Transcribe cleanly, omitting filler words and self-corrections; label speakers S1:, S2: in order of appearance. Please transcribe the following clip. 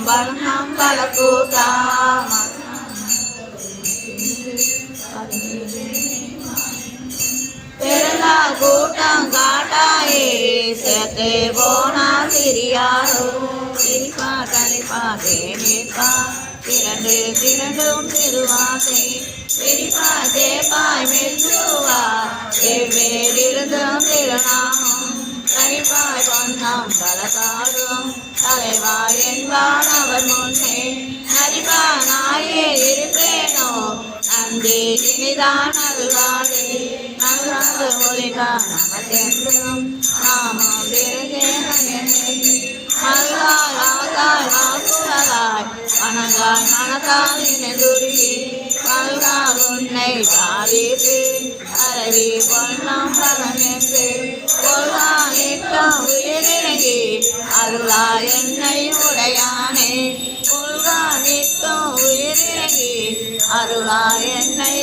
S1: பலம் பலக்கூட்டா பெருளா கூட்டம் காட்டாயே சேத்தே போனா சிறியாரோ சிரிப்பா கழிப்பா தேனிப்பா திரண்டு திரண்டும் திருவாசை பிரிப்பா தேப்பாய் மெல்லுவா வெவ்வேறிருந்தும் திருநாமம் கழிப்பாய் பொன்னம் பலகாடும் தலைவாய் என்பான் அவர் முன்னே நரிப்பா நாயே இருப்பேனோ நந்தி இனிதான் நல்வாதே நல்வாது மொழிகா நமக்கென்றும் நாமம் பெருகேனே மல்வாய் ஆகாய் மாசுவதாய் மனங்காய் மனத்தால் இணைந்துருகி மல்கா உன்னை பாவித்து அரவி பொன்னம் பலனென்று கொள்கா நிற்கும் உயிரிறங்கி அருளாய் என்னை உடையானே கொள்கா நிற்கும் உயிரிறங்கி அருளாய் என்னை